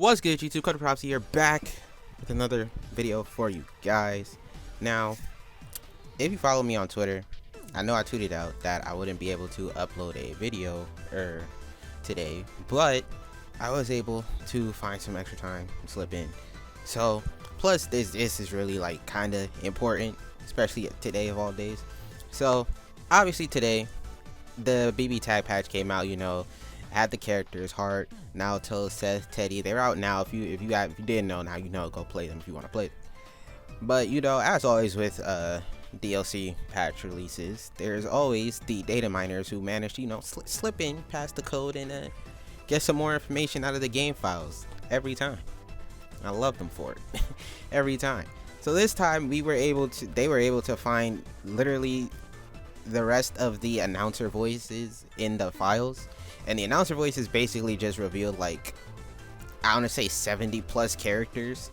What's good, YouTube? CodedProphecy here, back with another video for you guys. Now, if you follow me on Twitter, I know I tweeted out that I wouldn't be able to upload a video today, but I was able to find some extra time to slip in. So, plus this is really like kind of important, especially today of all days. So, obviously today, the BBTAG patch came out. You know, had the characters Heart, Naoto, Seth, Teddy. They're out now. If you didn't know, now you know. Go play them if you want to play them. But you know, as always with DLC patch releases, there's always the data miners who manage to, you know, slip in past the code and get some more information out of the game files every time. I love them for it every time. So this time they were able to find literally the rest of the announcer voices in the files, and the announcer voices basically just revealed, like, I want to say 70 plus characters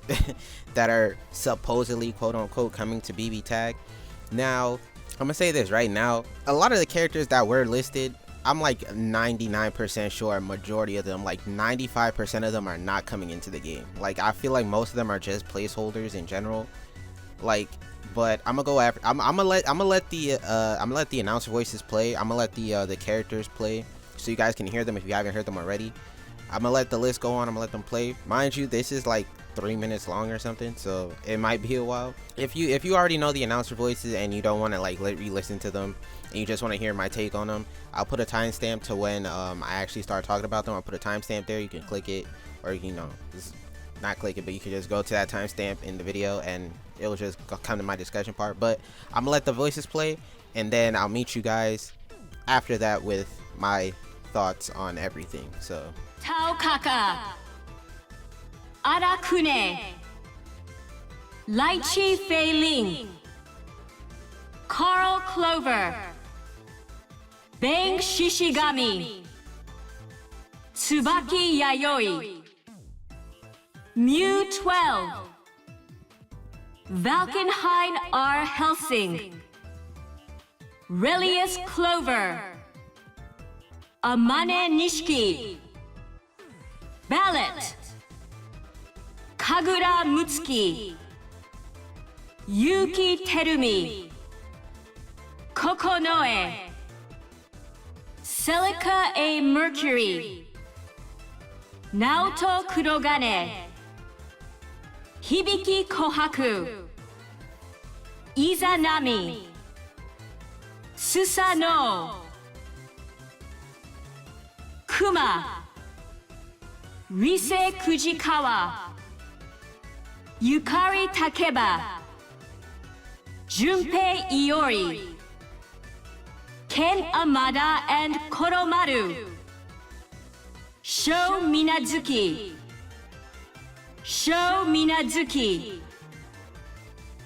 that are supposedly quote unquote coming to BBTAG. Now, I'm gonna say this right now, a lot of the characters that were listed, I'm like 99% sure a majority of them, like 95% of them, are not coming into the game. Like, I feel like most of them are just placeholders in general. Like, but I'm gonna go after. I'm gonna let the announcer voices play. I'm gonna let the characters play, so you guys can hear them if you haven't heard them already. I'm gonna let the list go on. I'm gonna let them play. Mind you, this is like 3 minutes long or something, so it might be a while. If you already know the announcer voices and you don't want to like re-listen to them, and you just want to hear my take on them, I'll put a timestamp to when I actually start talking about them. I'll put a timestamp there. You can click it, or you know, just not click it, but you can just go to that timestamp in the video and it will just come to my discussion part. But I'm gonna let the voices play, and then I'll meet you guys after that with my thoughts on everything. So Taokaka, Arakune, Lychee Fei-Ling, Carl Clover, Bang Shishigami, Tsubaki Yayoi, Mew 12, Valkenhayn R. Helsing, Relius Clover, Amane Nishiki, Ballot, Kagura Mutsuki, Yuki Terumi, Kokonoe, Celica A. Mercury, Naoto Kurogane, Hibiki Kohaku, Izanami, Susano, Kuma, Rise Kujikawa, Yukari Takeba, Junpei Iori, Ken Amada and Koromaru, Sho Minazuki,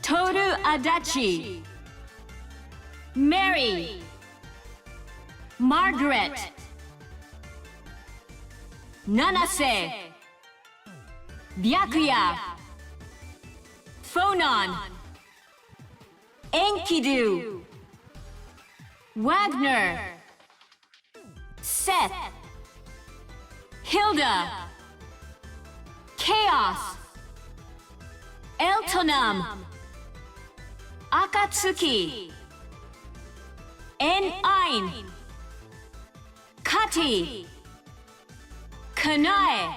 Toru Adachi, Mary, Margaret, Nanase, Byakuya, Phonon, Enkidu, Wagner, Seth, Hilda, Chaos, Eltonam, Akatsuki, N-Ein, Kati, Kanae,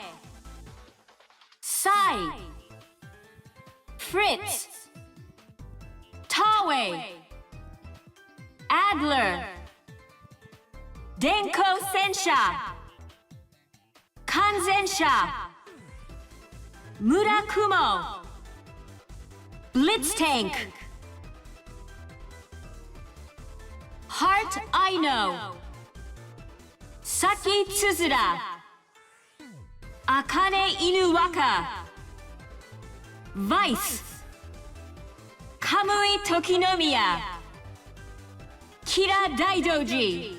Sai, Fritz, Tawe, Adler, Denko Sensha, Kanzensha, Murakumo, Blitztank, Heart Aino, Saki Tsuzura, Akane Inuwaka, Vice, Kamui Tokinomiya, Kira Daidoji,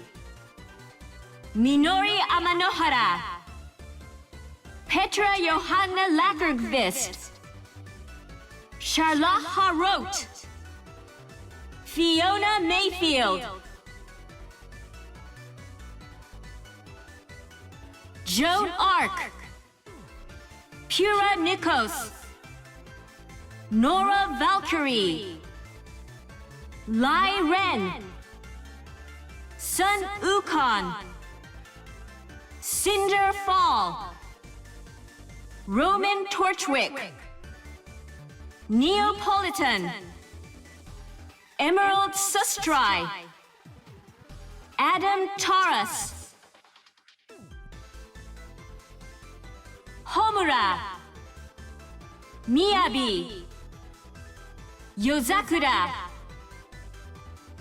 Minori Amanohara, Petra Johanna Lagerqvist, Charlotte Harrot, Fiona Mayfield, Joan Arc, Pura Nikos, Nora Valkyrie, Lai Ren, Sun Ukon, Cinder Fall, Roman Torchwick, Neapolitan, Emerald Sustrai, Adam Taurus, Homura, Miyabi, Yozakura,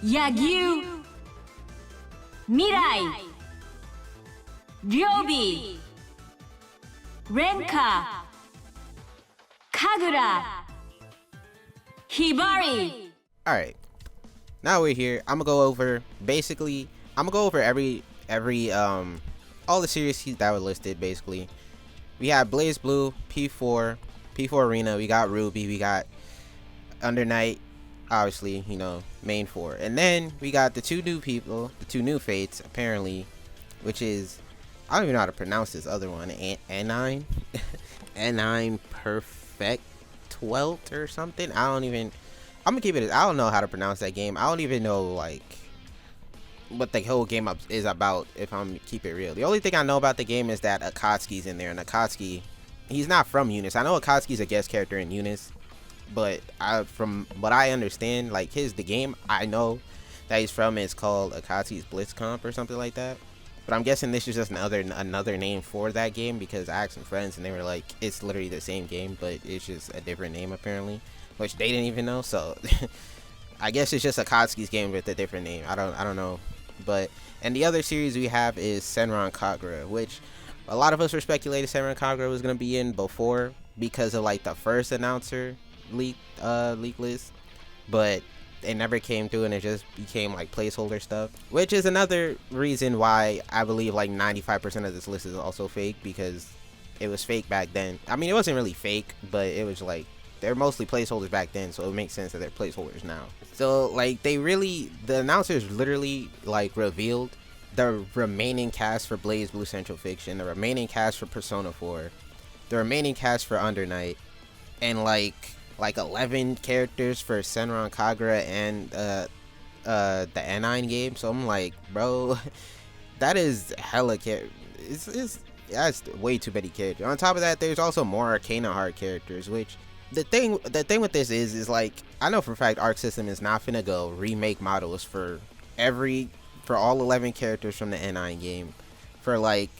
Yagyu, Mirai, Ryobi, Renka, Kagura, Hibari. Alright, now we're here. I'm gonna go over every all the series that were listed. Basically, we have Blazblue, P4 Arena, we got Ruby, we got Under Night, obviously, you know, main 4, and then we got the two new fates apparently, which is, I don't even know how to pronounce this other one, N9 N9 Perfect 12th or something. I'm gonna keep it, I don't know how to pronounce that game. I don't even know like what the whole game is about, if I'm gonna keep it real. The only thing I know about the game is that Akatsuki's in there, and Akatsuki, he's not from Eunice. I know Akatsuki's a guest character in Eunice, but from what I understand, like the game I know that he's from is called Akatsuki's Blitzcomp or something like that. But I'm guessing this is just another name for that game, because I asked some friends and they were like, it's literally the same game, but it's just a different name apparently, which they didn't even know. So I guess it's just Akatsuki's game with a different name. I don't know. But, and the other series we have is Senran Kagura, which a lot of us were speculating Senran Kagura was gonna be in before because of like the first announcer leak list, but it never came through and it just became like placeholder stuff, which is another reason why I believe like 95% of this list is also fake, because it was fake back then. I mean, it wasn't really fake, but it was like, they're mostly placeholders back then, so it makes sense that they're placeholders now. So like the announcers literally like revealed the remaining cast for Blazblue Central Fiction, the remaining cast for Persona 4, the remaining cast for Under Night, and like 11 characters for Senran Kagura and the N9 game. So I'm like, bro, that is hella that's way too many characters. On top of that, there's also more Arcana Heart characters, which the thing with this is like, I know for a fact Arc System is not finna go remake models for all 11 characters from the N9 game for like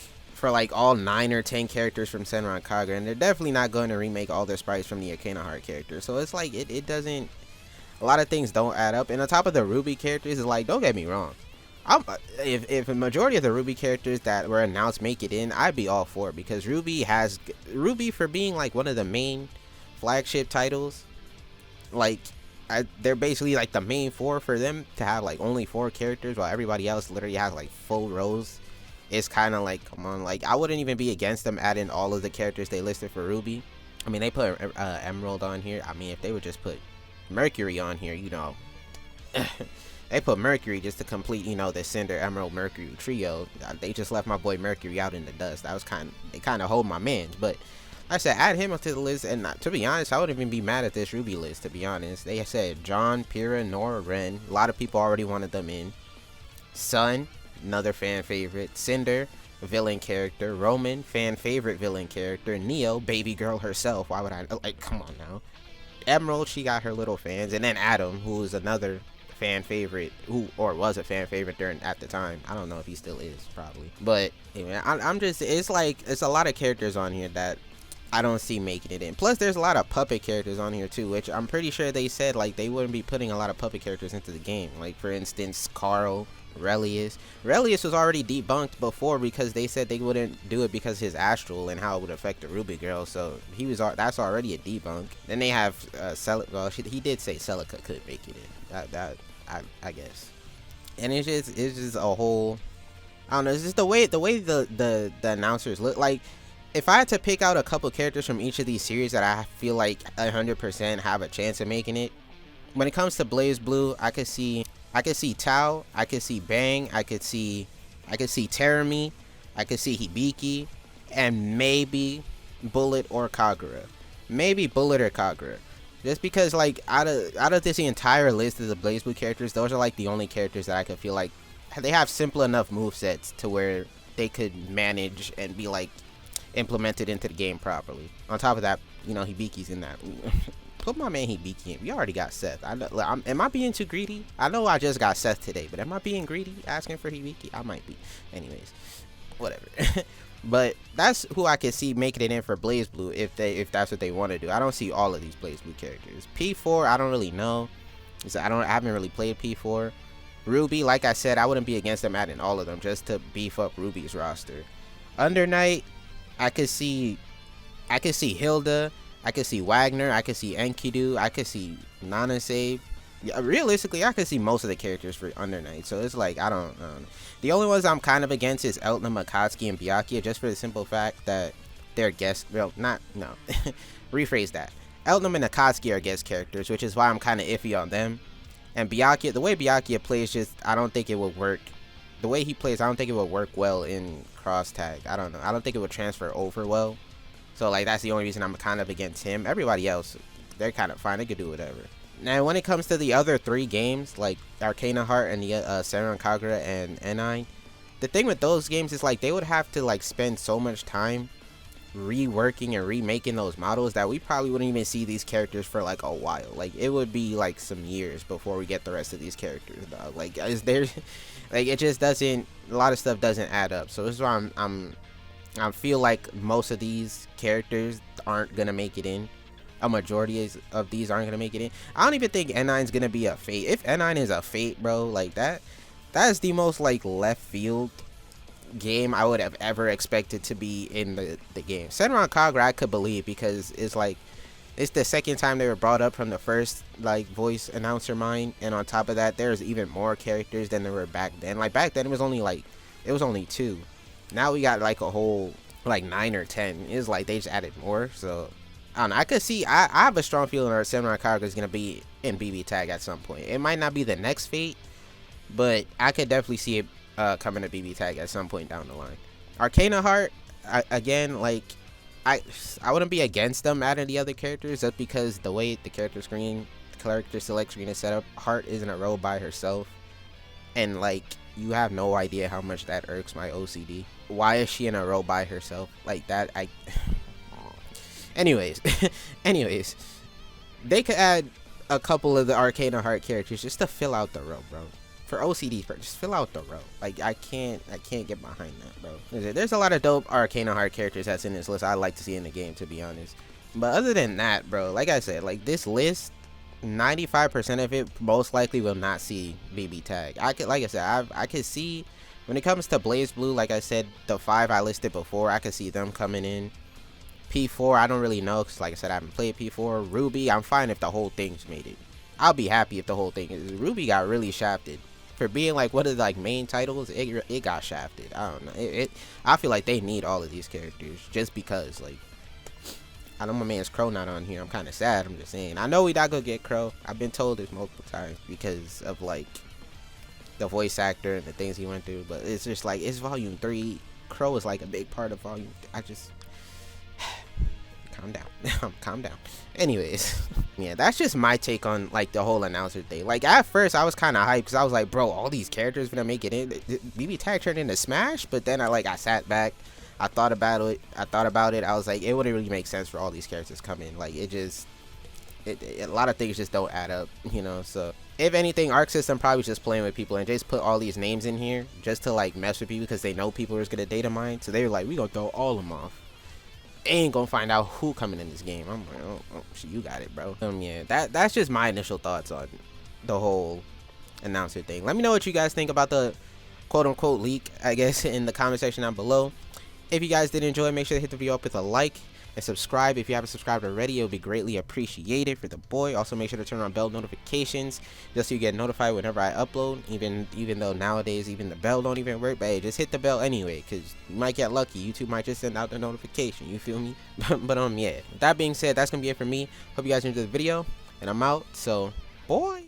all 9 or 10 characters from Senran Kagura, and they're definitely not going to remake all their sprites from the Arcana Heart characters. So it's like it doesn't, a lot of things don't add up. And on top of the Ruby characters, is like, don't get me wrong, if a majority of the Ruby characters that were announced make it in, I'd be all for it, because Ruby for being like one of the main flagship titles, like they're basically like the main 4, for them to have like only 4 characters while everybody else literally has like full rows. It's kind of like, come on, like I wouldn't even be against them adding all of the characters they listed for Ruby. I mean, they put Emerald on here. I mean, if they would just put Mercury on here, you know, they put Mercury just to complete, you know, the Cinder, Emerald, Mercury trio. They just left my boy Mercury out in the dust. That was they kind of hold my mans. But like I said, add him to the list, and to be honest, I wouldn't even be mad at this Ruby list, to be honest. They said John, Pyrrha, Nora, Ren. A lot of people already wanted them in. Sun, another fan favorite. Cinder, villain character. Roman, fan favorite villain character. Neo, baby girl herself. Why would I, like, come on now. Emerald, she got her little fans. And then Adam, who is another fan favorite, was a fan favorite at the time. I don't know if he still is, probably. But anyway, I'm just, it's like, it's a lot of characters on here that I don't see making it in. Plus, there's a lot of puppet characters on here too, which I'm pretty sure they said like they wouldn't be putting a lot of puppet characters into the game. Like for instance, Carl, Relius was already debunked before, because they said they wouldn't do it because his astral and how it would affect the Ruby girl. So that's already a debunk. Then they have well, he did say Celica could make it in. I guess. And it's just a whole, I don't know. It's just the way the announcers look. Like, if I had to pick out a couple characters from each of these series that I feel like 100% have a chance of making it, when it comes to Blazblue, I could see Tao, I could see Bang, I could see Terami, I could see Hibiki, and maybe Bullet or Kagura. Maybe Bullet or Kagura. Just because, like, out of this entire list of the BlazBlue characters, those are like the only characters that I could feel like they have simple enough movesets to where they could manage and be like implemented into the game properly. On top of that, you know, Hibiki's in that. Put my man Hibiki in. We already got Seth. Am I being too greedy? I know I just got Seth today, but am I being greedy asking for Hibiki? I might be. Anyways, whatever. But that's who I can see making it in for BlazBlue if that's what they want to do. I don't see all of these BlazBlue characters. P4, I don't really know. I haven't really played P4. Ruby, like I said, I wouldn't be against them adding all of them just to beef up Ruby's roster. Under Night, I could see Hilda, I could see Wagner, I could see Enkidu, I could see Nanase. Yeah, realistically, I could see most of the characters for Under Night, so it's like, I don't know. The only ones I'm kind of against is Elton, Akatsuki, and Byakuya, just for the simple fact that they're guest, well, no, rephrase that. Elton and Akatsuki are guest characters, which is why I'm kind of iffy on them. And Byakuya, the way Byakuya plays, just, I don't think it would work. The way he plays, I don't think it would work well in cross tag. I don't know. I don't think it would transfer over well. So, like, that's the only reason I'm kind of against him. Everybody else, they're kind of fine. They could do whatever. Now, when it comes to the other 3 games, like Arcana Heart and the Senran Kagura and N9, the thing with those games is, like, they would have to, like, spend so much time reworking and remaking those models that we probably wouldn't even see these characters for, like, a while. Like, it would be, like, some years before we get the rest of these characters, dog. Like, is there... like, it just doesn't... a lot of stuff doesn't add up. So, this is why I feel like most of these characters aren't gonna make it in. A majority of these aren't gonna make it in. I don't even think N9's gonna be a Fate. If N9 is a Fate, bro, like that is the most like left field game I would have ever expected to be in the game. Senran Kagura I could believe because it's like it's the second time they were brought up from the first like voice announcer mind, and on top of that there's even more characters than there were back then. Like back then it was only 2. Now we got like a whole like 9 or 10. It's like they just added more. So I don't know. I could see. I have a strong feeling that Samurai Kagura is gonna be in BBTAG at some point. It might not be the next Fate, but I could definitely see it coming to BBTAG at some point down the line. Arcana Heart, again, like I wouldn't be against them adding the other characters just because the way the character select screen is set up. Heart is in a row by herself, and like you have no idea how much that irks my OCD. Why is she in a row by herself like that? Anyways, they could add a couple of the Arcana Heart characters just to fill out the row, bro. For OCD, just fill out the row. Like I can't get behind that, bro. There's a lot of dope Arcana Heart characters that's in this list I'd like to see in the game, to be honest. But other than that, bro, like I said, like this list, 95% of it most likely will not see BBTAG. I could see when it comes to BlazBlue, like I said, the 5 I listed before, I could see them coming in. P4, I don't really know, because like I said, I haven't played P4. Ruby, I'm fine if the whole thing's made it. I'll be happy if the whole thing is. Ruby got really shafted. For being like one of the like main titles, it got shafted. I don't know. I feel like they need all of these characters just because, like, I know my man's Crow not on here. I'm kind of sad. I'm just saying. I know we not gonna get Crow. I've been told this multiple times because of like the voice actor and the things he went through. But it's just like it's Volume 3. Crow is like a big part of Volume. I just calm down. Calm down. Anyways, yeah, that's just my take on like the whole announcer thing. Like at first I was kind of hyped because I was like, bro, all these characters gonna make it in. BBTAG turned into Smash, but then I sat back. I thought about it. I was like, it wouldn't really make sense for all these characters to come in. Like a lot of things just don't add up, you know. So if anything, Arc System probably just playing with people and just put all these names in here just to like mess with people because they know people are just gonna data mine. So they were like, we gonna throw all of them off. Ain't gonna find out who coming in this game. I'm like, oh shit, you got it, bro. Yeah, that's just my initial thoughts on the whole announcer thing. Let me know what you guys think about the quote-unquote leak, I guess, in the comment section down below. If you guys did enjoy, make sure to hit the video up with a like and subscribe. If you haven't subscribed already, it would be greatly appreciated for the boy. Also, make sure to turn on bell notifications just so you get notified whenever I upload. Even though nowadays even the bell don't even work, but hey, just hit the bell anyway, because you might get lucky. YouTube might just send out the notification. You feel me? But yeah. With that being said, that's gonna be it for me. Hope you guys enjoyed the video, and I'm out. So, boy.